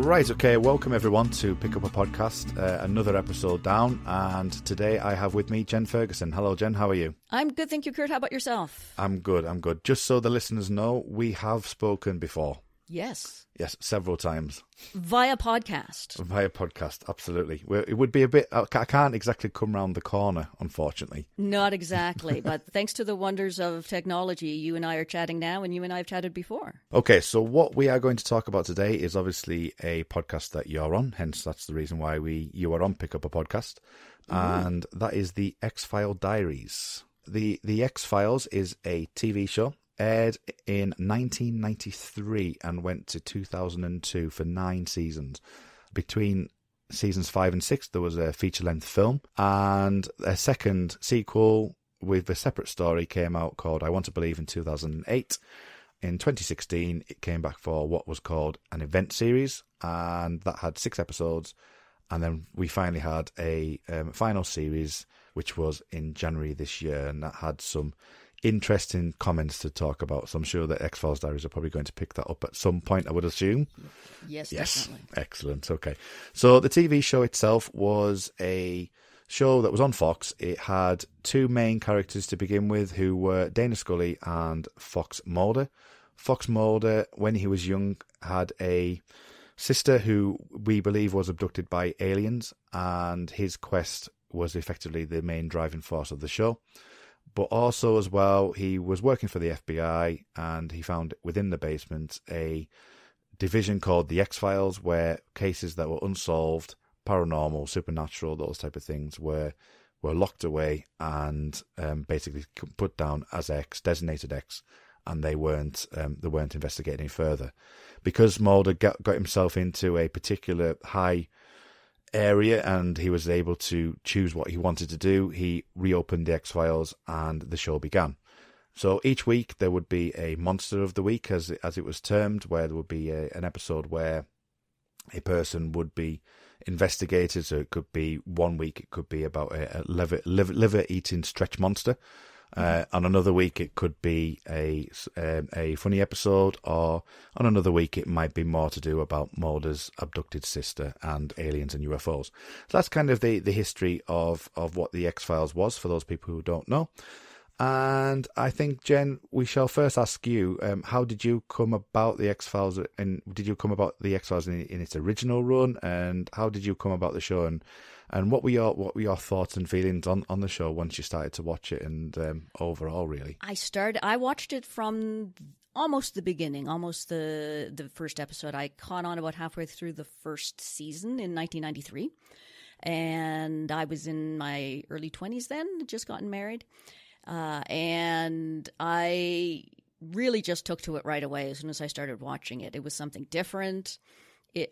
Right, okay, welcome everyone to Pick Up a Podcast, another episode down, and today I have with me Jenn Ferguson. Hello Jenn, how are you? I'm good, thank you, Kurt. How about yourself? I'm good. Just so the listeners know, we have spoken before. Yes. Yes, several times. Via podcast. Via podcast, absolutely. It would be a bit, I can't exactly come round the corner, unfortunately. Not exactly, but thanks to the wonders of technology, you and I are chatting now, and you and I have chatted before. Okay, so what we are going to talk about today is obviously a podcast that you're on, hence that's the reason why you are on Pick Up a Podcast, and that is the X File Diaries. The X Files is a TV show. Aired in 1993 and went to 2002 for 9 seasons. Between seasons 5 and 6, there was a feature-length film, and a second sequel with a separate story came out called I Want to Believe in 2008. In 2016, it came back for what was called an event series, and that had 6 episodes. And then we finally had a final series, which was in January this year, and that had some interesting comments to talk about. So I'm sure that X Files Diaries are probably going to pick that up at some point, I would assume. Yes, definitely. Excellent. Okay. So the TV show itself was a show that was on Fox. It had 2 main characters to begin with, who were Dana Scully and Fox Mulder. Fox Mulder, when he was young, had a sister who we believe was abducted by aliens, and his quest was effectively the main driving force of the show. But also as well, he was working for the FBI, and he found within the basement a division called the X Files, where cases that were unsolved, paranormal, supernatural, those type of things were locked away and basically put down as X, designated X, and they weren't investigating any further. Because Mulder got himself into a particular high area and he was able to choose what he wanted to do, he reopened the X-Files and the show began. So each week there would be a monster of the week, as it was termed, where there would be an episode where a person would be investigated. So it could be one week, it could be about a liver-eating stretch monster. On another week, it could be a funny episode, or on another week, it might be more to do about Mulder's abducted sister and aliens and UFOs. So that's kind of the history of what the X-Files was, for those people who don't know. And I think, Jenn, we shall first ask you, how did you come about the X-Files, and did you come about the X-Files in its original run, and how did you come about the show, and what were your thoughts and feelings on the show once you started to watch it, and overall, really? I watched it from almost the beginning, almost the first episode. I caught on about halfway through the first season in 1993, and I was in my early 20s then, just gotten married, and I really just took to it right away as soon as I started watching it. It was something different.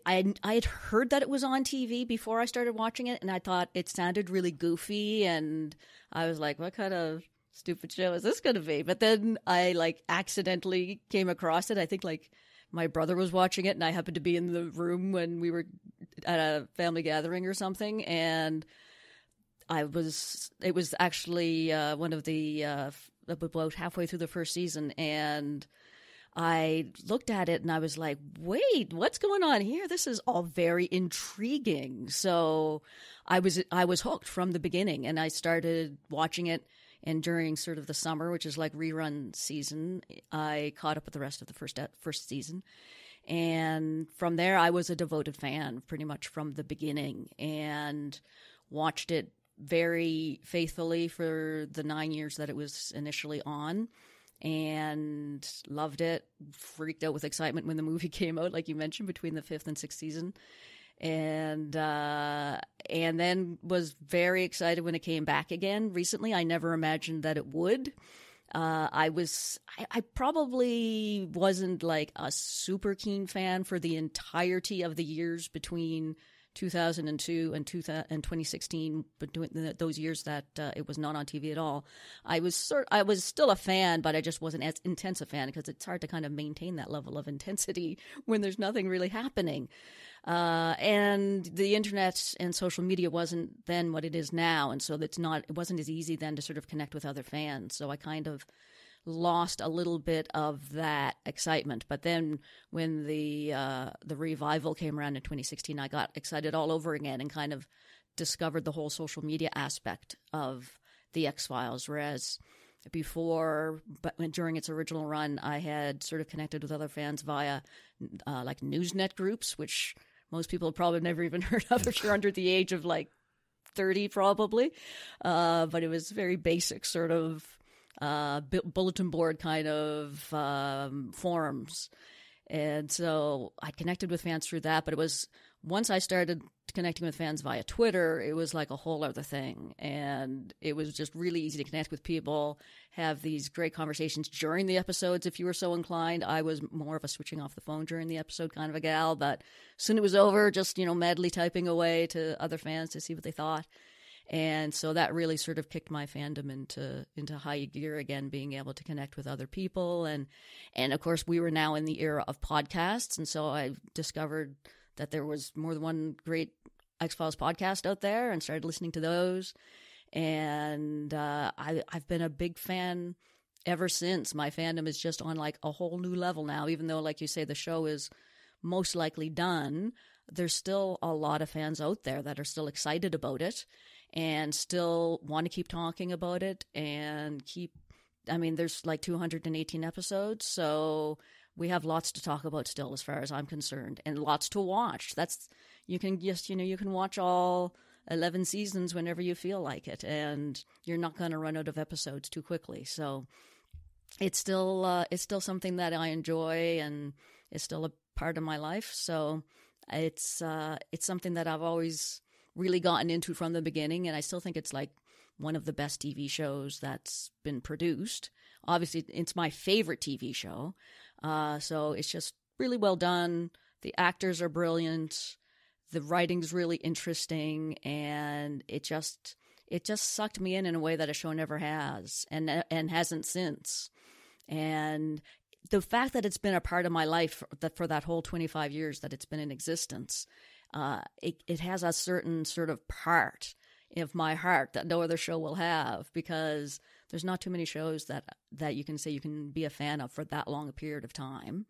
I had heard that it was on TV before I started watching it, and I thought it sounded really goofy, and I was like, what kind of stupid show is this going to be? But then I accidentally came across it. I think my brother was watching it, and I happened to be in the room when we were at a family gathering or something, and it was actually one of the about halfway through the first season, and I looked at it and I was like, wait, what's going on here? This is all very intriguing. So I was hooked from the beginning, and I started watching it. And during sort of the summer, which is like rerun season, I caught up with the rest of the first season. And from there, I was a devoted fan pretty much from the beginning, and watched it very faithfully for the 9 years that it was initially on. And loved it, freaked out with excitement when the movie came out, like you mentioned, between the 5th and 6th season. And then was very excited when it came back again recently. I never imagined that it would. I probably wasn't a super keen fan for the entirety of the years between 2002 and 2016, but those years that it was not on TV at all. I was still a fan, but I just wasn't as intense a fan, because it's hard to kind of maintain that level of intensity when there's nothing really happening. And the internet and social media wasn't then what it is now, and so it wasn't as easy then to sort of connect with other fans. So I kind of lost a little bit of that excitement. But then when the revival came around in 2016, I got excited all over again and kind of discovered the whole social media aspect of the X Files. Whereas before, but during its original run, I had sort of connected with other fans via like Newsnet groups, which most people have probably never even heard of if you're under the age of like 30 probably. But it was very basic sort of bulletin board kind of forums. And so I connected with fans through that. But it was once I started connecting with fans via Twitter, it was like a whole other thing. And it was just really easy to connect with people, have these great conversations during the episodes if you were so inclined. I was more of a switching off the phone during the episode kind of a gal. But soon it was over, just, madly typing away to other fans to see what they thought. And so that really sort of kicked my fandom into high gear again, being able to connect with other people. And of course, we were now in the era of podcasts. And so I discovered that there was more than one great X-Files podcast out there and started listening to those. And I've been a big fan ever since. My fandom is just on like a whole new level now, even though, like you say, the show is most likely done. There's still a lot of fans out there that are still excited about it and still want to keep talking about it and there's like 218 episodes, so we have lots to talk about still as far as I'm concerned, and lots to watch. You can watch all 11 seasons whenever you feel like it, and you're not going to run out of episodes too quickly. So it's still something that I enjoy, and it's still a part of my life. So it's something that I've always really gotten into from the beginning, and I still think it's like one of the best TV shows that's been produced. Obviously, it's my favorite TV show, so it's just really well done. The actors are brilliant, the writing's really interesting, and it just sucked me in a way that a show never has, and hasn't since. And the fact that it's been a part of my life for that whole 25 years that it's been in existence, it has a certain sort of part of my heart that no other show will have, because there's not too many shows that you can say you can be a fan of for that long a period of time.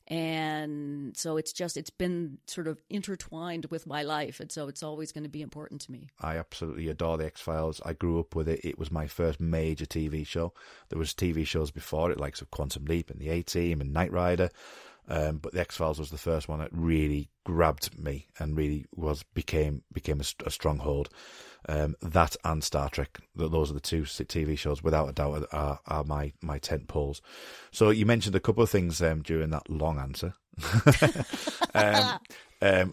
And so it's been sort of intertwined with my life, and so it's always going to be important to me. I absolutely adore the X-Files. I grew up with it. It was my first major TV show. There was TV shows before it, like Quantum Leap and The A-Team and Knight Rider. But the X-Files was the first one that really grabbed me and really became a stronghold. That and Star Trek, those are the two TV shows without a doubt are my tent poles. So you mentioned a couple of things during that long answer,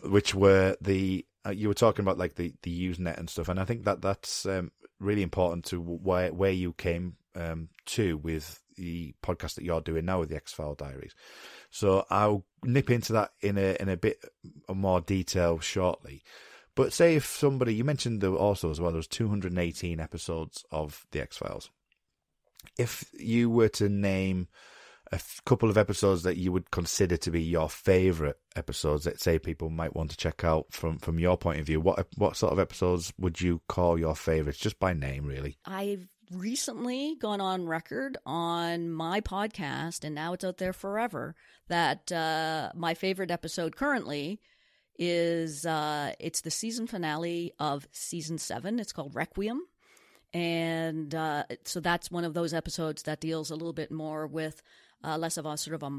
which were you were talking about like the Usenet and stuff, and I think that's really important to where you came to with the podcast that you're doing now with the X File Diaries. So I'll nip into that in a bit more detail shortly. But say if somebody, you mentioned also as well, there was 218 episodes of the X Files. If you were to name a couple of episodes that you would consider to be your favourite episodes that say people might want to check out from your point of view, what sort of episodes would you call your favourites, just by name, really? I've recently gone on record on my podcast, and now it's out there forever, that my favorite episode currently is it's the season finale of season 7. It's called Requiem. And so that's one of those episodes that deals a little bit more with less of a sort of a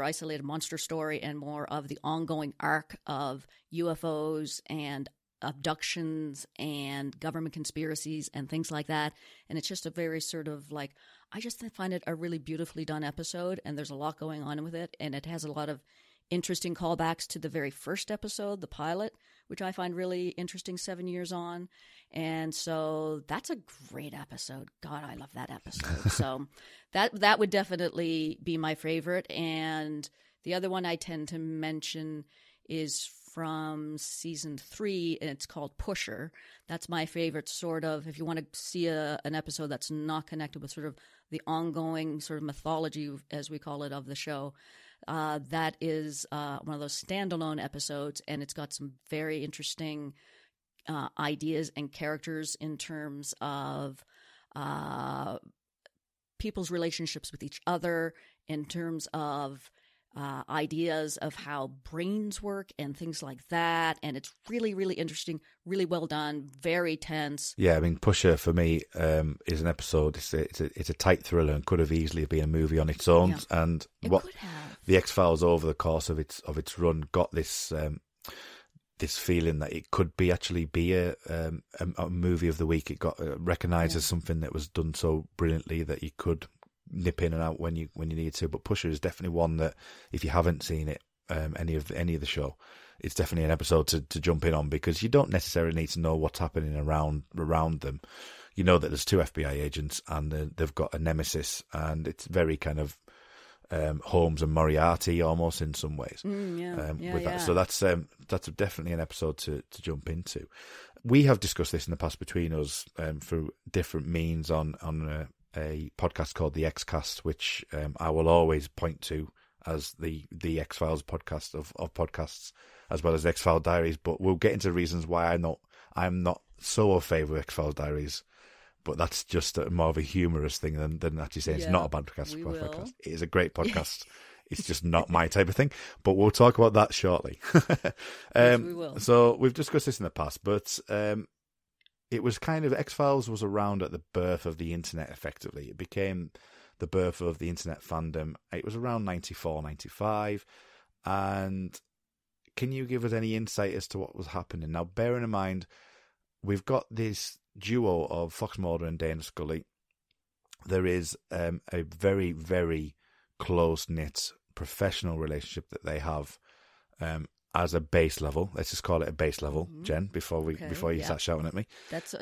isolated monster story, and more of the ongoing arc of UFOs and abductions and government conspiracies and things like that. And it's just a very sort of like, I just find it a really beautifully done episode, and there's a lot going on with it, and it has a lot of interesting callbacks to the very first episode, the pilot, which I find really interesting 7 years on. And so that's a great episode. God, I love that episode. So that would definitely be my favorite. And the other one I tend to mention is from season 3, and it's called Pusher. That's my favorite sort of, if you want to see an episode that's not connected with sort of the ongoing sort of mythology, as we call it, of the show. That is one of those standalone episodes, and it's got some very interesting ideas and characters in terms of people's relationships with each other, in terms of ideas of how brains work and things like that. And it's really, really interesting, really well done, very tense. Yeah, I mean, Pusher for me is an episode. It's a tight thriller and could have easily been a movie on its own. Yeah. And it could have. The X Files over the course of its run got this this feeling that it could be a movie of the week. It got recognised as something that was done so brilliantly that you could nip in and out when you need to. But Pusher is definitely one that, if you haven't seen it, any of the show, it's definitely an episode to jump in on, because you don't necessarily need to know what's happening around them. You know that there's 2 FBI agents and they've got a nemesis, and it's very kind of Holmes and Moriarty almost in some ways. That. So that's definitely an episode to jump into. We have discussed this in the past between us through different means on a podcast called the X Cast, which I will always point to as the X Files podcast of podcasts, as well as X File Diaries. But we'll get into reasons why I'm not so au favour with X File Diaries. But that's just more of a humorous thing than actually saying it's not a bad podcast. It is a great podcast. It's just not my type of thing. But we'll talk about that shortly. Yes, we will. So we've discussed this in the past, but it was kind of, X-Files was around at the birth of the internet, effectively. It became the birth of the internet fandom. It was around 94, 95. And can you give us any insight as to what was happening? Now, bearing in mind, we've got this duo of Fox Mulder and Dana Scully. There is a very, very close-knit professional relationship that they have as a base level. Let's just call it a base level, Jen, before you start shouting at me. That's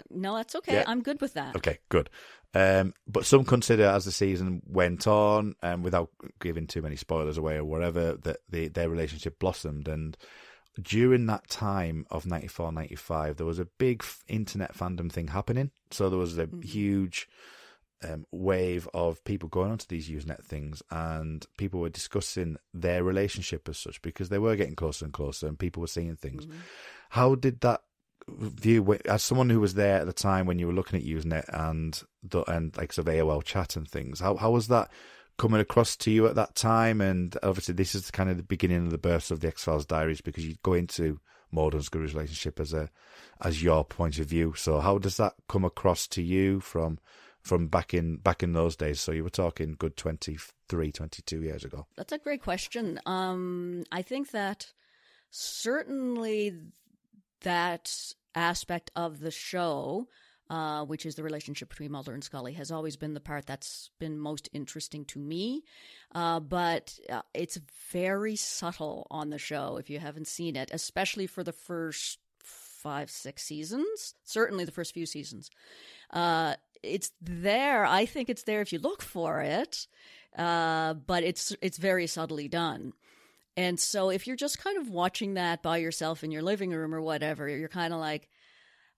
okay. Yeah. I'm good with that. Okay, good. But some consider, as the season went on, without giving too many spoilers away or whatever, that their relationship blossomed. And during that time of 94, 95, there was a big internet fandom thing happening. So there was a huge wave of people going onto these Usenet things, and people were discussing their relationship as such, because they were getting closer and closer and people were seeing things. How did that view, as someone who was there at the time when you were looking at Usenet and like sort of AOL chat and things, how was that coming across to you at that time? And obviously this is kind of the beginning of the birth of the X Files Diaries, because you go into Mulder and Scully's relationship as your point of view. So how does that come across to you from back in those days? So you were talking good 23, 22 years ago. That's a great question. I think that certainly that aspect of the show, which is the relationship between Mulder and Scully, has always been the part that's been most interesting to me. But it's very subtle on the show if you haven't seen it, especially for the first 5-6 seasons, certainly the first few seasons. It's there. I think it's there if you look for it, but it's very subtly done. And so if you're just kind of watching that by yourself in your living room or whatever, you're kind of like,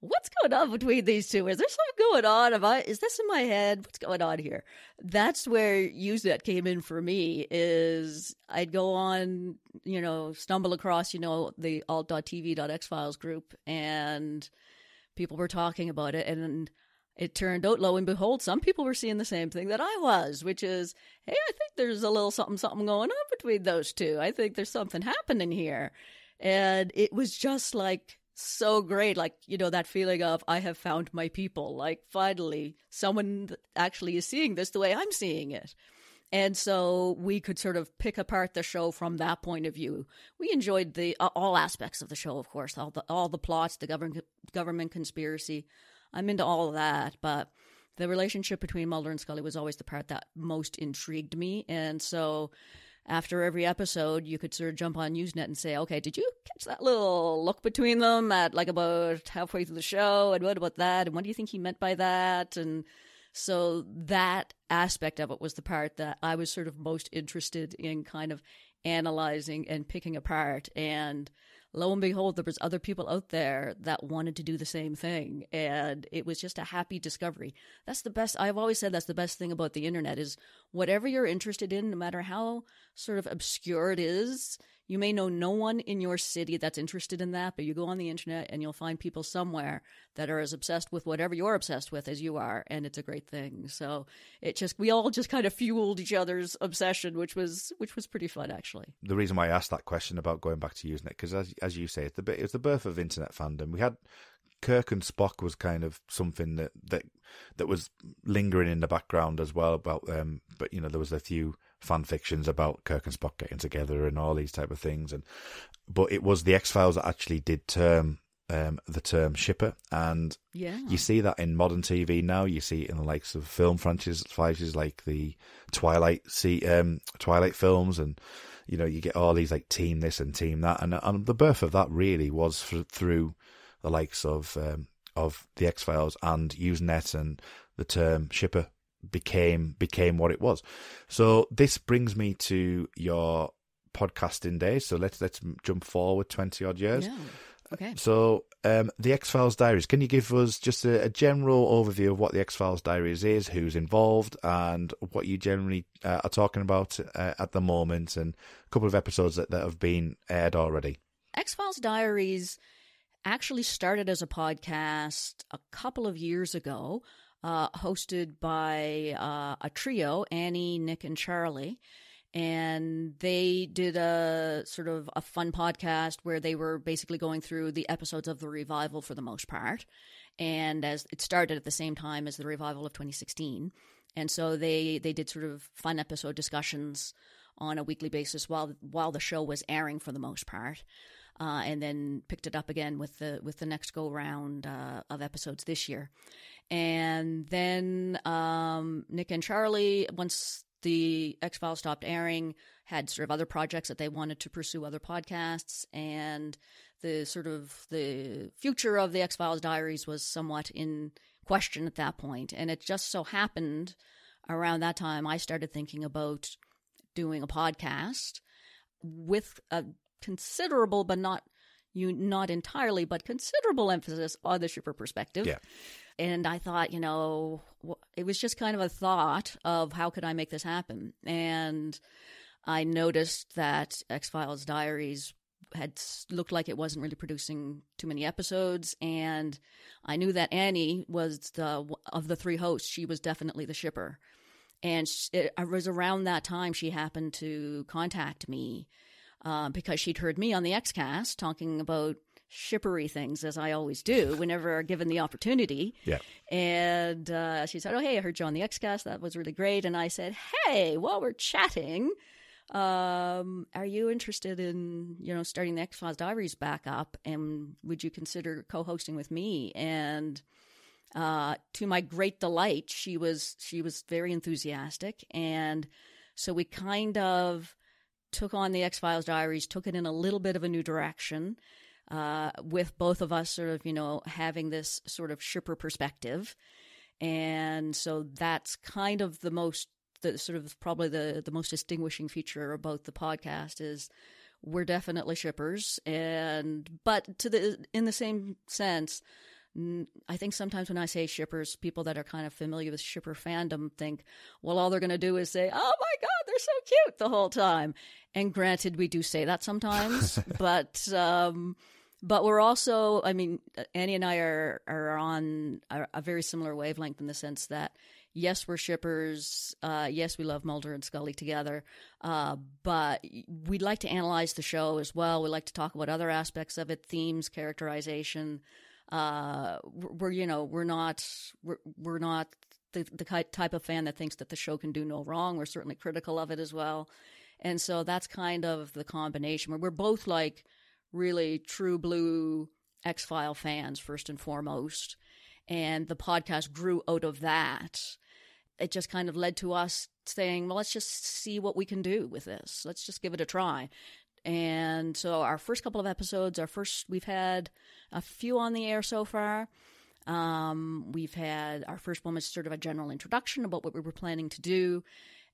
what's going on between these two? Is there something going on? Is this in my head? What's going on here? That's where Usenet came in for me. Is I'd go on, stumble across, the alt.tv.xfiles group, and people were talking about it, and it turned out, lo and behold, some people were seeing the same thing that I was, which is, hey, I think there's a little something going on between those two. I think there's something happening here. And it was just like so great, like, that feeling of I have found my people. Like, finally, someone actually is seeing this the way I'm seeing it. And so we could sort of pick apart the show from that point of view. We enjoyed all aspects of the show, of course, all the plots, the government conspiracy. I'm into all of that, but the relationship between Mulder and Scully was always the part that most intrigued me. And so after every episode, you could sort of jump on Usenet and say, okay, did you catch that little look between them at like about halfway through the show? And what about that? And what do you think he meant by that? And so that aspect of it was the part that I was sort of most interested in kind of analyzing and picking apart. And lo and behold, there was other people out there that wanted to do the same thing. And it was just a happy discovery. That's the best. I've always said that's the best thing about the internet is whatever you're interested in, no matter how sort of obscure it is, You may know no one in your city that's interested in that, but you go on the internet and you'll find people somewhere that are as obsessed with whatever you're obsessed with as you are, and it's a great thing. So we all just kind of fueled each other's obsession, which was pretty fun, actually. The reason why I asked that question about going back to using it, because as you say, it was the birth of internet fandom. We had Kirk and Spock was kind of something that was lingering in the background as well about but there was a few fan fictions about Kirk and Spock getting together and all these type of things, but it was the X Files that actually did the term shipper, and you see that in modern TV now. You see it in the likes of film franchises like the Twilight films, and you get all these like team this and team that, and the birth of that really was through the likes of the X Files and Usenet, and the term shipper became what it was. So this brings me to your podcasting days. So let's jump forward 20 odd years. Yeah. Okay. So the X Files Diaries. Can you give us just a general overview of what the X Files Diaries is, who's involved, and what you generally are talking about at the moment, and a couple of episodes that have been aired already? X Files Diaries actually started as a podcast a couple of years ago, hosted by a trio, Annie, Nick, and Charlie. And they did a sort of a fun podcast where they were basically going through the episodes of the revival for the most part. And as it started at the same time as the revival of 2016. And so they did sort of fun episode discussions on a weekly basis while the show was airing for the most part. And then picked it up again with the next go round of episodes this year. And then Nick and Charlie, once the X-Files stopped airing, had sort of other projects that they wanted to pursue, other podcasts, and the future of the X-Files Diaries was somewhat in question at that point. And it just so happened around that time I started thinking about doing a podcast with a considerable, but not entirely, but considerable emphasis on the shipper perspective. Yeah. And I thought, it was just kind of a thought of how could I make this happen? And I noticed that X-Files Diaries had looked like it wasn't really producing too many episodes. And I knew that Annie was of the three hosts, she was definitely the shipper. And it was around that time she happened to contact me because she'd heard me on the X-Cast talking about shippery things, as I always do whenever given the opportunity. Yeah. And she said, "Oh, hey, I heard you on the X-Cast. That was really great." And I said, "Hey, while we're chatting, are you interested in, starting the X-Files Diaries back up? And would you consider co-hosting with me?" And to my great delight, she was very enthusiastic. And so we kind of took on the X-Files Diaries, took it in a little bit of a new direction, with both of us sort of, having this sort of shipper perspective. And so that's kind of probably the most distinguishing feature about the podcast is we're definitely shippers. But in the same sense, I think sometimes when I say shippers, people that are kind of familiar with shipper fandom think, well, all they're going to do is say, "Oh my God, they're so cute," the whole time. And granted, we do say that sometimes, but we're also, Annie and I are on a very similar wavelength in the sense that, yes, we're shippers. Yes, we love Mulder and Scully together. But we'd like to analyze the show as well. We like to talk about other aspects of it, themes, characterization. We're not the type of fan that thinks that the show can do no wrong. We're certainly critical of it as well. And so that's kind of the combination where we're both like really true blue X-File fans first and foremost. And the podcast grew out of that. It just kind of led to us saying, well, let's just see what we can do with this. Let's just give it a try. And so our first couple of episodes, we've had a few on the air so far. We've had our first one was sort of a general introduction about what we were planning to do.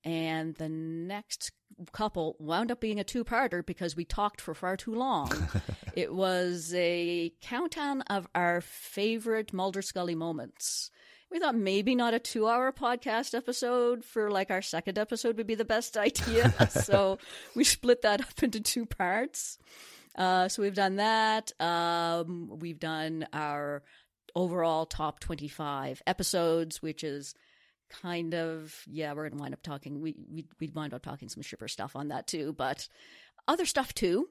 And the next couple wound up being a two-parter because we talked for far too long. It was a countdown of our favorite Mulder Scully moments. we thought maybe not a 2-hour podcast episode for like our second episode would be the best idea. So we split that up into 2 parts. So we've done that. We've done our overall top 25 episodes, which is kind of, we're going to wind up talking, we'd wind up talking some shipper stuff on that too, but other stuff too.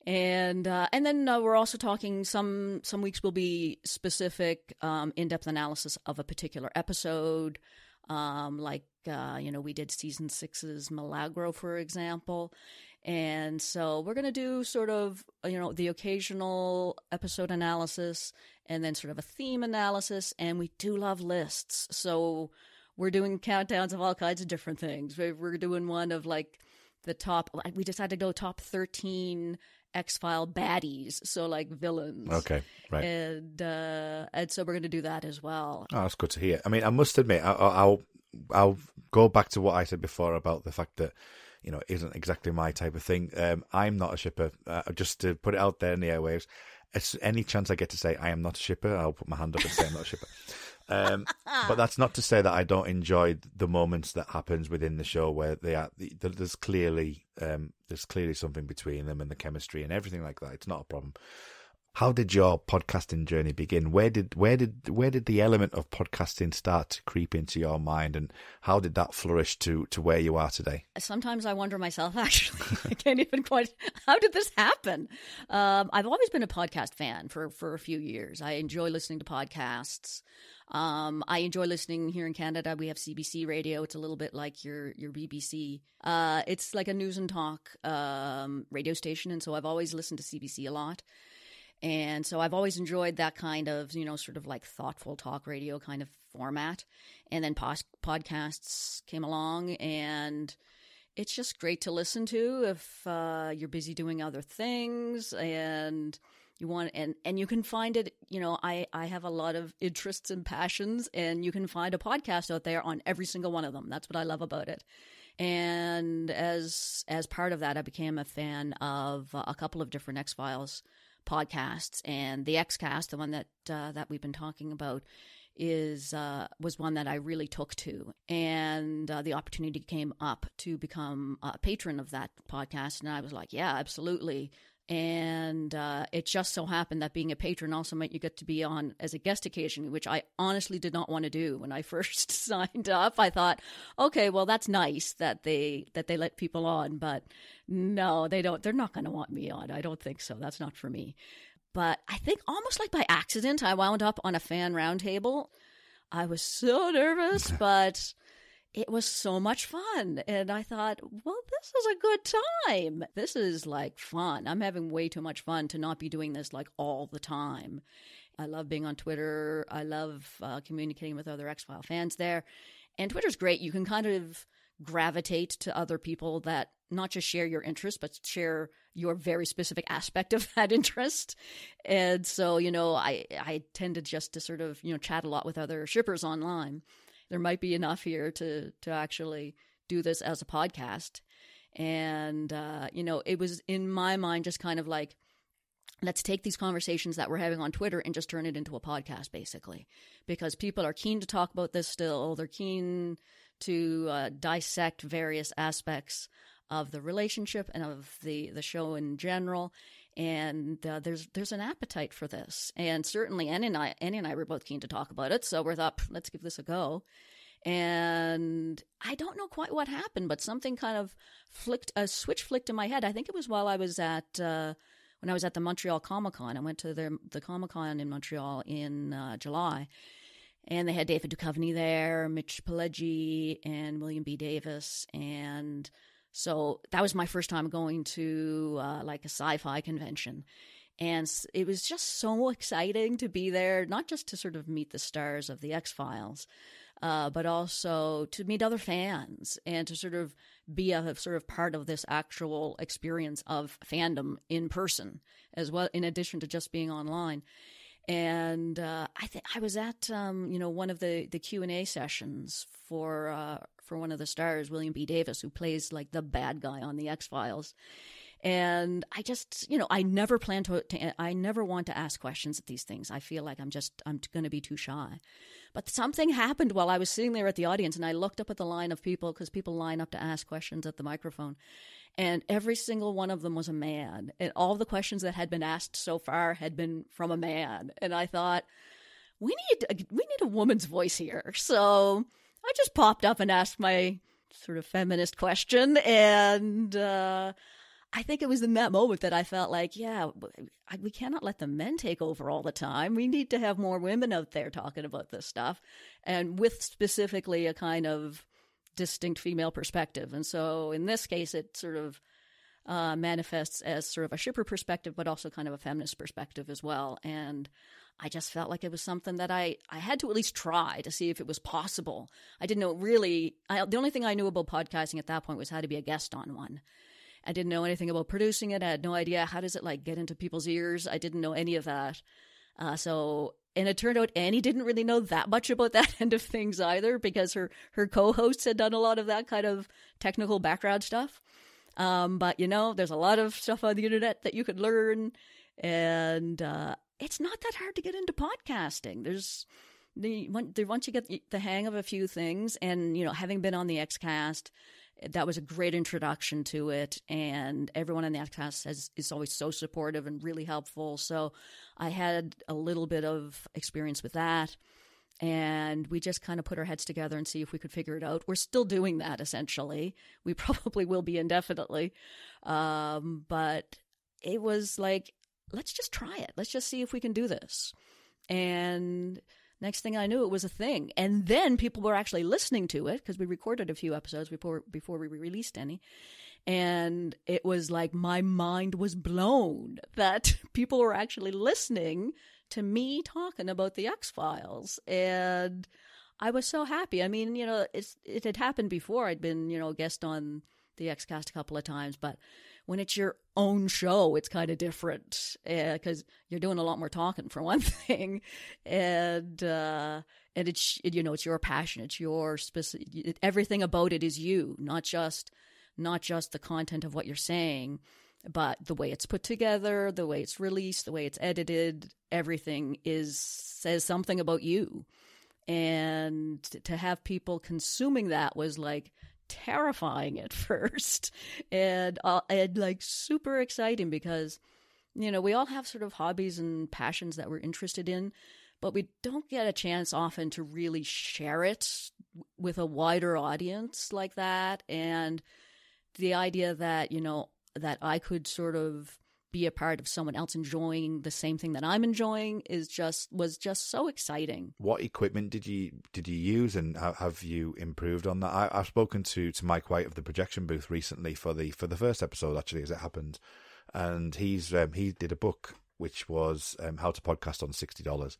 And then we're also talking, some weeks will be specific in-depth analysis of a particular episode, we did season 6's Milagro, for example. And so we're going to do sort of, the occasional episode analysis and then sort of a theme analysis. And we do love lists. So we're doing countdowns of all kinds of different things. We're doing one of like the top, we decided to go top 13 X File baddies, so like villains. Okay, right. And so we're going to do that as well. Oh, that's good to hear. I mean, I must admit, I'll go back to what I said before about the fact that, it isn't exactly my type of thing. I'm not a shipper. Just to put it out there in the airwaves, any chance I get to say I am not a shipper, I'll put my hand up and say I'm not a shipper. But that's not to say that I don't enjoy the moments that happens within the show where there's clearly something between them and the chemistry and everything like that. It's not a problem. How did your podcasting journey begin? Where did the element of podcasting start to creep into your mind, and how did that flourish to where you are today? Sometimes I wonder myself, actually. I can't even quite, how did this happen? I've always been a podcast fan for a few years. I enjoy listening to podcasts. I enjoy listening here in Canada. We have CBC radio. It's a little bit like your BBC. It's like a news and talk radio station, and so I've always listened to CBC a lot. And so I've always enjoyed that kind of, sort of like thoughtful talk radio kind of format. And then podcasts came along, and it's just great to listen to if you're busy doing other things and you want, and you can find it, I have a lot of interests and passions, and you can find a podcast out there on every single one of them. That's what I love about it. And as part of that, I became a fan of a couple of different X-Files podcasts, and the X-Cast, the one that we've been talking about, was one that I really took to, and the opportunity came up to become a patron of that podcast, and I was like, yeah, absolutely. And it just so happened that being a patron also meant you get to be on as a guest occasionally, which I honestly did not want to do when I first signed up. I thought, okay, well, that's nice that they let people on, but no, they don't. They're not going to want me on. I don't think so. That's not for me. But I think almost like by accident, I wound up on a fan roundtable. I was so nervous, but it was so much fun. And I thought, well, this is a good time. This is like fun. I'm having way too much fun to not be doing this like all the time. I love being on Twitter. I love communicating with other X-File fans there. And Twitter's great. You can kind of gravitate to other people that not just share your interest, but share your very specific aspect of that interest. And so, I tended just to sort of, chat a lot with other shippers online. There might be enough here to actually do this as a podcast. And, it was in my mind just kind of like, let's take these conversations that we're having on Twitter and just turn it into a podcast, basically. Because people are keen to talk about this still. They're keen to dissect various aspects of the relationship and of the show in general. And there's an appetite for this. And certainly Annie and I were both keen to talk about it. So we thought, let's give this a go. And I don't know quite what happened, but something kind of a switch flicked in my head. I think it was while I was when I was at the Montreal Comic-Con. I went to the Comic-Con in Montreal in July. And they had David Duchovny there, Mitch Pileggi, and William B. Davis. And so that was my first time going to like a sci-fi convention. And it was just so exciting to be there, not just to sort of meet the stars of the X-Files, but also to meet other fans and to sort of be a sort of part of this actual experience of fandom in person as well, in addition to just being online. And I was at one of the Q&A sessions for one of the stars, William B. Davis, who plays like the bad guy on the X-Files. And I just, I never I never want to ask questions at these things. I feel like I'm going to be too shy. But something happened while I was sitting there at the audience, and I looked up at the line of people, because people line up to ask questions at the microphone. And every single one of them was a man. And all the questions that had been asked so far had been from a man. And I thought, we need a woman's voice here. So I just popped up and asked my sort of feminist question. And I think it was in that moment that I felt like, we cannot let the men take over all the time. We need to have more women out there talking about this stuff, and with specifically a kind of distinct female perspective. And so in this case, it sort of manifests as sort of a shipper perspective, but also kind of a feminist perspective as well. And I just felt like it was something that I had to at least try to see if it was possible. I didn't know really. The only thing I knew about podcasting at that point was how to be a guest on one. I didn't know anything about producing it. I had no idea, how does it get into people's ears? I didn't know any of that. And it turned out Annie didn't really know that much about that end of things either, because her co-hosts had done a lot of that kind of technical background stuff. But there's a lot of stuff on the internet that you could learn, and it's not that hard to get into podcasting. Once you get the hang of a few things, and having been on the Xcast, that was a great introduction to it, and everyone on the Xcast is always so supportive and really helpful. So I had a little bit of experience with that, and we just kind of put our heads together and see if we could figure it out. We're still doing that, essentially. We probably will be indefinitely. But it was like, let's just try it. Let's just see if we can do this. And next thing I knew, it was a thing. And then people were actually listening to it, because we recorded a few episodes before we released any. And it was like my mind was blown that people were actually listening to me talking about the X-Files. And I was so happy. I mean, it had happened before. I'd been, a guest on the Xcast a couple of times. But when it's your own show, it's kind of different, because you're doing a lot more talking, for one thing, and it's it's your passion, it's your specific. Everything about it is you, not just the content of what you're saying, but the way it's put together, the way it's released, the way it's edited. Everything says something about you, and to have people consuming that was like terrifying at first, and super exciting, because we all have sort of hobbies and passions that we're interested in, but we don't get a chance often to really share it with a wider audience like that. And the idea that that I could sort of be a part of someone else enjoying the same thing that I'm enjoying was just so exciting. What equipment did you use, and have you improved on that? I've spoken to Mike White of the Projection Booth recently for the first episode, actually, as it happened, and he did a book which was how to podcast on $60.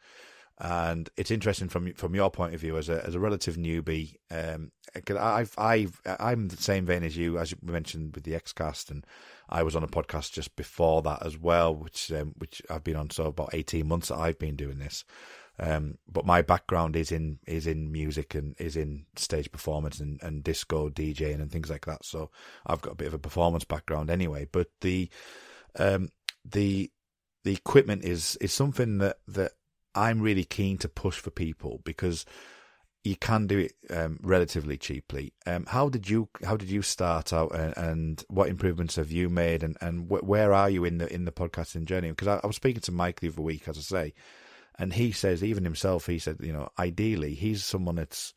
And it's interesting from your point of view as a relative newbie. I'm the same vein as you mentioned with the Xcast, and I was on a podcast just before that as well, which I've been on. So about 18 months that I've been doing this. But my background is in music and is in stage performance and disco DJing and things like that. So I've got a bit of a performance background anyway. But the equipment is something that I'm really keen to push for people, because you can do it relatively cheaply. How did you start out, and what improvements have you made, and where are you in the podcasting journey? Because I was speaking to Mike the other week, as I say, and he says, even himself, he said, ideally he's someone that's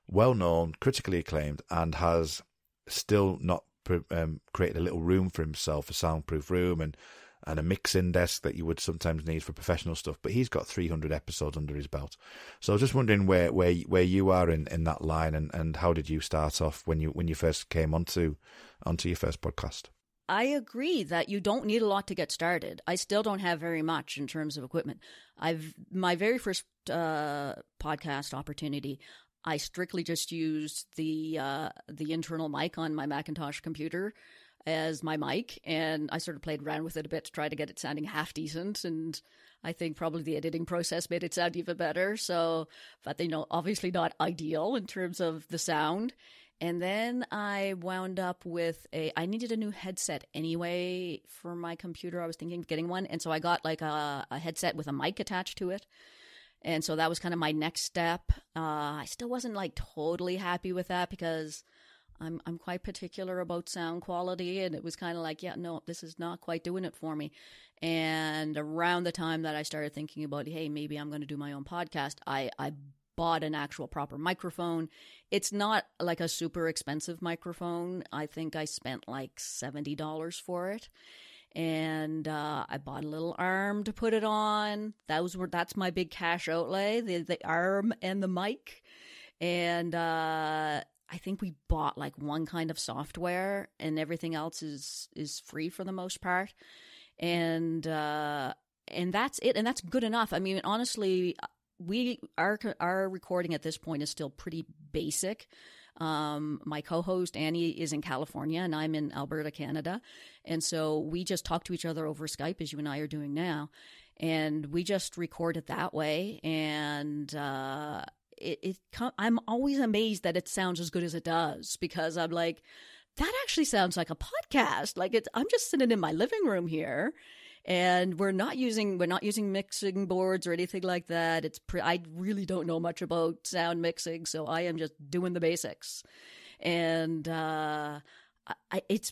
well known, critically acclaimed, and has still not created a little room for himself, a soundproof room and a mixing desk that you would sometimes need for professional stuff. But he's got 300 episodes under his belt. So I was just wondering where you are in that line, and how did you start off when you first came onto your first podcast? I agree that you don't need a lot to get started. I still don't have very much in terms of equipment. My very first podcast opportunity, I strictly just used the internal mic on my Macintosh computer as my mic, and I sort of played around with it a bit to try to get it sounding half decent, and I think probably the editing process made it sound even better. So, but obviously not ideal in terms of the sound. And then I wound up with I needed a new headset anyway for my computer. I was thinking of getting one. And so I got like a headset with a mic attached to it. And so that was kind of my next step. I still wasn't like totally happy with that because I'm quite particular about sound quality. And it was kind of like, yeah, no, this is not quite doing it for me. And around the time that I started thinking about, hey, maybe I'm going to do my own podcast, I bought an actual proper microphone. It's not like a super expensive microphone. I think I spent like $70 for it. And I bought a little arm to put it on. That's my big cash outlay, the arm and the mic. And I think we bought like one kind of software, and everything else is free for the most part. And that's it, and that's good enough. I mean, honestly, our recording at this point is still pretty basic. My co-host Annie is in California and I'm in Alberta, Canada. And so we just talk to each other over Skype, as you and I are doing now. And we just record it that way. And I'm always amazed that it sounds as good as it does, because I'm like, that actually sounds like a podcast. Like I'm just sitting in my living room here. And we're not using mixing boards or anything like that. I really don't know much about sound mixing, so I am just doing the basics. And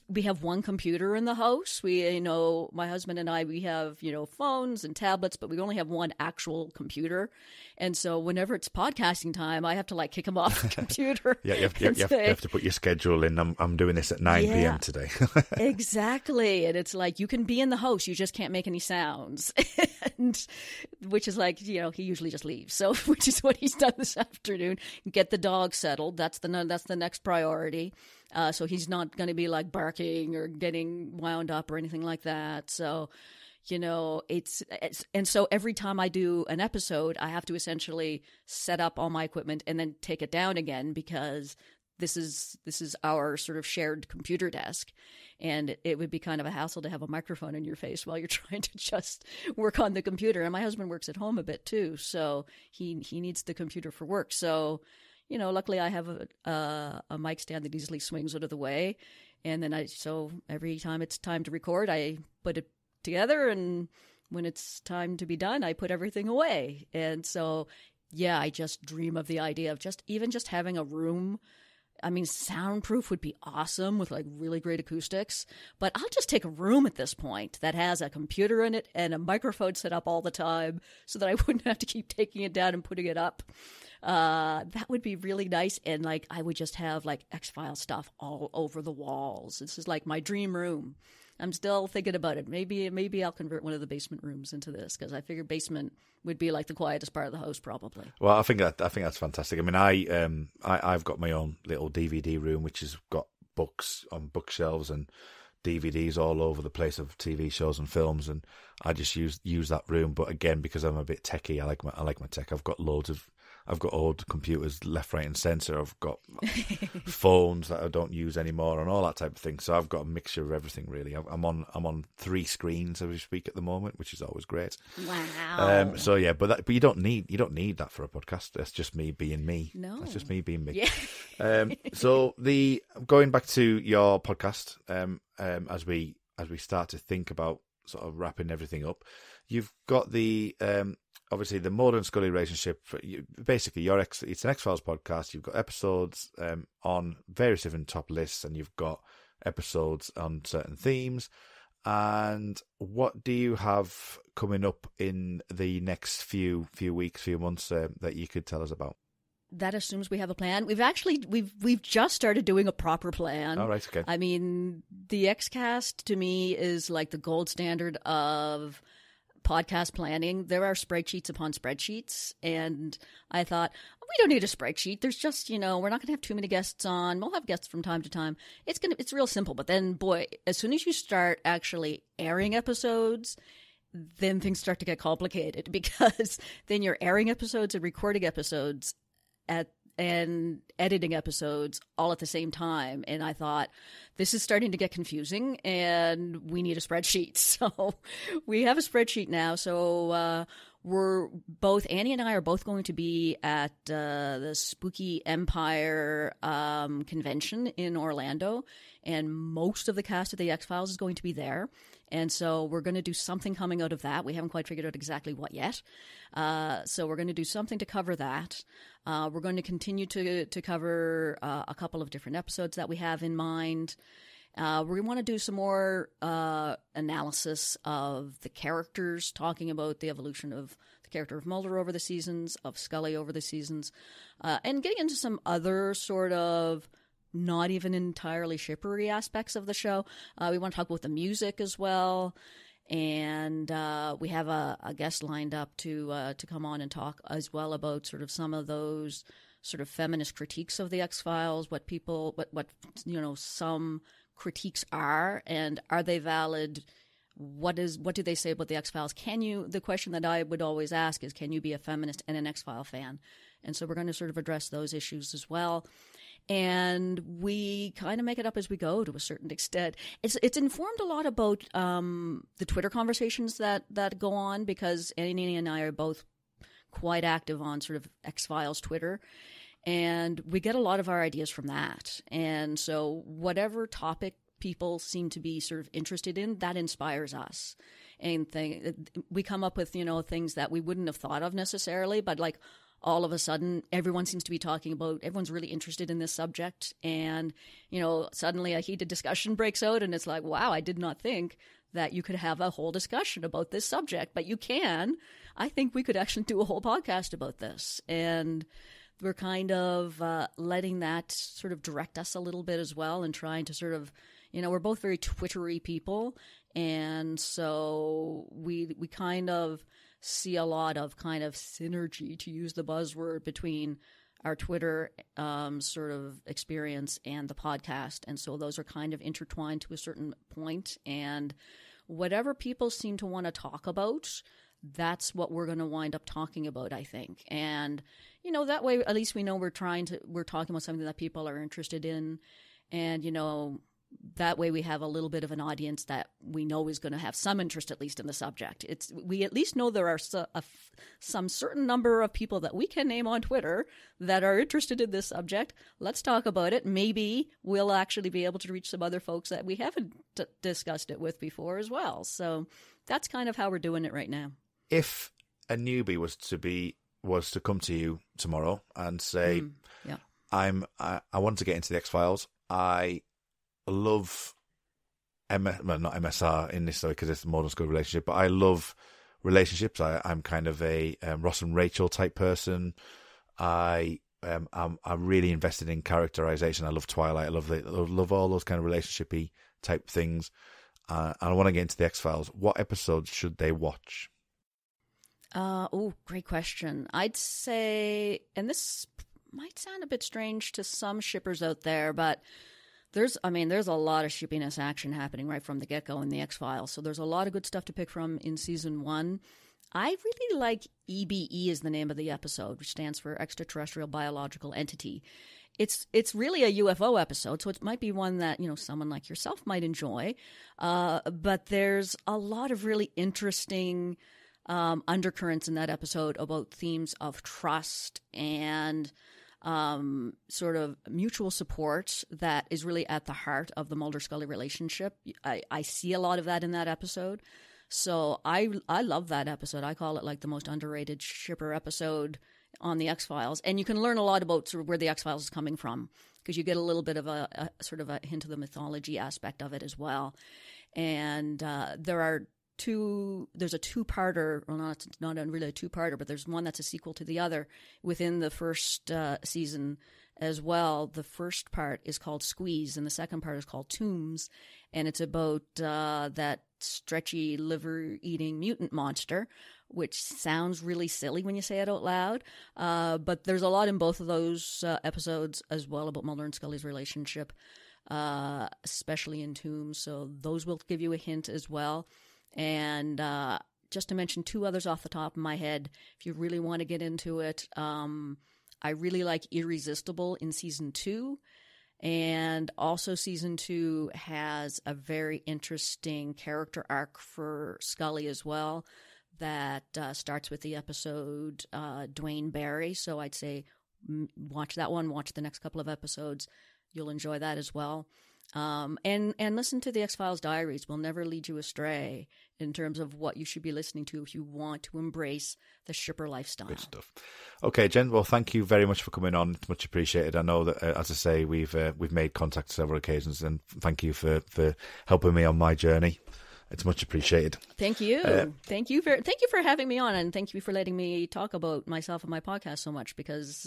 we have one computer in the house. My husband and I, we have phones and tablets, but we only have one actual computer. And so whenever it's podcasting time, I have to like kick him off the computer. Yeah, you have to put your schedule in. I'm doing this at 9 p.m. today. Exactly. And it's like, you can be in the house, you just can't make any sounds. And which is like, he usually just leaves. So which is what he's done this afternoon. Get the dog settled. That's the next priority. So he's not going to be like barking or getting wound up or anything like that. So, it's and so every time I do an episode, I have to essentially set up all my equipment and then take it down again, because this is our sort of shared computer desk. And it would be kind of a hassle to have a microphone in your face while you're trying to just work on the computer. And my husband works at home a bit too, so he needs the computer for work. So, luckily I have a mic stand that easily swings out of the way. And then so every time it's time to record, I put it together. And when it's time to be done, I put everything away. And so, yeah, I just dream of the idea of just having a room. I mean, soundproof would be awesome with like really great acoustics, but I'll just take a room at this point that has a computer in it and a microphone set up all the time so that I wouldn't have to keep taking it down and putting it up. That would be really nice. And like, I would just have like X File stuff all over the walls. This is like my dream room. I'm still thinking about it. Maybe I'll convert one of the basement rooms into this, because I figure basement would be like the quietest part of the house, probably. Well, I think that's fantastic. I mean, I've got my own little DVD room, which has got books on bookshelves and DVDs all over the place of TV shows and films, and I just use that room. But again, because I'm a bit techie, I like my tech. I've got old computers left, right, and centre. I've got phones that I don't use anymore, and all that type of thing. So I've got a mixture of everything, really. I'm on 3 screens as we speak at the moment, which is always great. Wow. So yeah, but you don't need that for a podcast. That's just me being me. No, that's just me being me. Yeah. So going back to your podcast, as we start to think about sort of wrapping everything up, you've got the obviously the Mulder and Scully relationship. Basically, it's an X Files podcast. You've got episodes on various different top lists, and you've got episodes on certain themes. And what do you have coming up in the next few weeks, few months that you could tell us about? That assumes we have a plan. We've just started doing a proper plan. All right, okay. I mean, the Xcast to me is like the gold standard of podcast planning. There are spreadsheets upon spreadsheets, and I thought, we don't need a spreadsheet. There's just, we're not going to have too many guests on. We'll have guests from time to time. It's real simple. But then, boy, as soon as you start actually airing episodes, then things start to get complicated, because then you're airing episodes and recording episodes and editing episodes all at the same time. And I thought, this is starting to get confusing and we need a spreadsheet. So we have a spreadsheet now. So Annie and I are both going to be at the Spooky Empire convention in Orlando, and most of the cast of the X Files is going to be there. And so we're going to do something coming out of that. We haven't quite figured out exactly what yet. So we're going to do something to cover that. We're going to continue to cover a couple of different episodes that we have in mind. We want to do some more analysis of the characters, talking about the evolution of the character of Mulder over the seasons, of Scully over the seasons, and getting into some other sort of not even entirely shippery aspects of the show. We want to talk about the music as well. And we have a guest lined up to come on and talk as well about sort of some of those sort of feminist critiques of the X-Files, what some critiques are, and are they valid? What do they say about the X-Files? The question that I would always ask is, can you be a feminist and an X-File fan? And so we're going to sort of address those issues as well. And we kind of make it up as we go to a certain extent. It's informed a lot about the Twitter conversations that go on, because Annie and I are both quite active on sort of X-Files Twitter. And we get a lot of our ideas from that. And so whatever topic people seem to be sort of interested in, that inspires us. And we come up with, things that we wouldn't have thought of necessarily, but like all of a sudden everyone seems to be talking about, everyone's really interested in this subject. And, suddenly a heated discussion breaks out, and it's like, wow, I did not think that you could have a whole discussion about this subject, but you can. I think we could actually do a whole podcast about this. And we're kind of letting that sort of direct us a little bit as well, and trying to sort of, we're both very Twittery people. And so we kind of see a lot of kind of synergy, to use the buzzword, between our Twitter sort of experience and the podcast. And so those are kind of intertwined to a certain point. And whatever people seem to want to talk about, that's what we're going to wind up talking about, I think. And, that way, at least we know we're talking about something that people are interested in. And, that way we have a little bit of an audience that we know is going to have some interest, at least in the subject. We at least know there are some certain number of people that we can name on Twitter that are interested in this subject. Let's talk about it. Maybe we'll actually be able to reach some other folks that we haven't discussed it with before as well. So that's kind of how we're doing it right now. If a newbie was to come to you tomorrow and say, I want to get into the X-Files. I love not MSR in this story because it's a Mulder and Scully relationship, but I love relationships. I'm kind of a Ross and Rachel type person. I'm really invested in characterization. I love Twilight. I love all those kind of relationshipy type things. And I want to get into the X-Files. What episodes should they watch? Great question. I'd say, and this might sound a bit strange to some shippers out there, but there's a lot of shippiness action happening right from the get-go in the X-Files. So there's a lot of good stuff to pick from in season 1. I really like EBE is the name of the episode, which stands for Extraterrestrial Biological Entity. It's really a UFO episode, so it might be one that, someone like yourself might enjoy. But there's a lot of really interesting undercurrents in that episode about themes of trust and sort of mutual support that is really at the heart of the Mulder-Scully relationship. I see a lot of that in that episode. So I love that episode. I call it like the most underrated shipper episode on the X-Files. And you can learn a lot about sort of where the X-Files is coming from, because you get a little bit of a sort of a hint of the mythology aspect of it as well. And there's a two-parter, well, not really a two-parter, but there's one that's a sequel to the other within the first season as well. The first part is called Squeeze, and the second part is called Tombs, and it's about that stretchy, liver-eating mutant monster, which sounds really silly when you say it out loud, but there's a lot in both of those episodes as well about Mulder and Scully's relationship, especially in Tombs, so those will give you a hint as well. And just to mention 2 others off the top of my head, if you really want to get into it, I really like Irresistible in season 2. And also season 2 has a very interesting character arc for Scully as well that starts with the episode Dwayne Barry. So I'd say watch that one, watch the next couple of episodes. You'll enjoy that as well. And listen to the X File Diaries. Will never lead you astray in terms of what you should be listening to if you want to embrace the shipper lifestyle. Good stuff. Okay, Jen. Well, thank you very much for coming on. It's much appreciated. I know that, as I say, we've made contact several occasions, and thank you for helping me on my journey. It's much appreciated. Thank you. Thank you for having me on, and thank you for letting me talk about myself and my podcast so much, because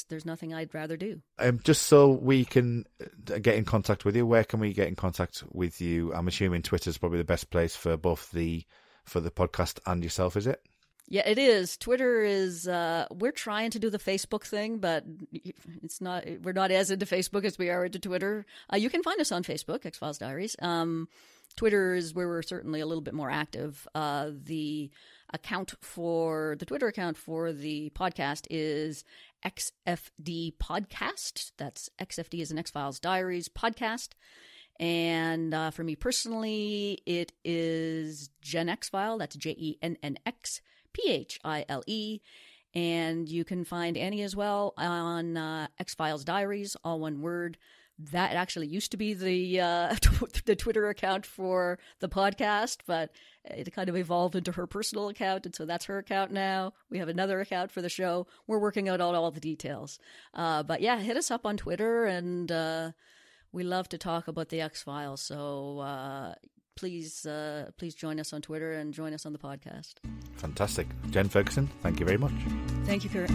there's nothing I'd rather do. Just so we can get in contact with you, where can we get in contact with you? I'm assuming Twitter's probably the best place for both the podcast and yourself, is it? Yeah, it is. Twitter is. We're trying to do the Facebook thing, but it's not. We're not as into Facebook as we are into Twitter. You can find us on Facebook, X File Diaries. Twitter is where we're certainly a little bit more active. The Twitter account for the podcast is XFD Podcast. That's XFD as in X Files Diaries podcast. And for me personally, it is Jenn X File. That's JENNX PHILE. And you can find Annie as well on X Files Diaries, all one word. That actually used to be the Twitter account for the podcast, but it kind of evolved into her personal account, and so that's her account now. We have another account for the show. We're working out all the details. But yeah, hit us up on Twitter, and we love to talk about the X-Files. So please join us on Twitter and join us on the podcast. Fantastic. Jen Ferguson, thank you very much. Thank you, Kurt.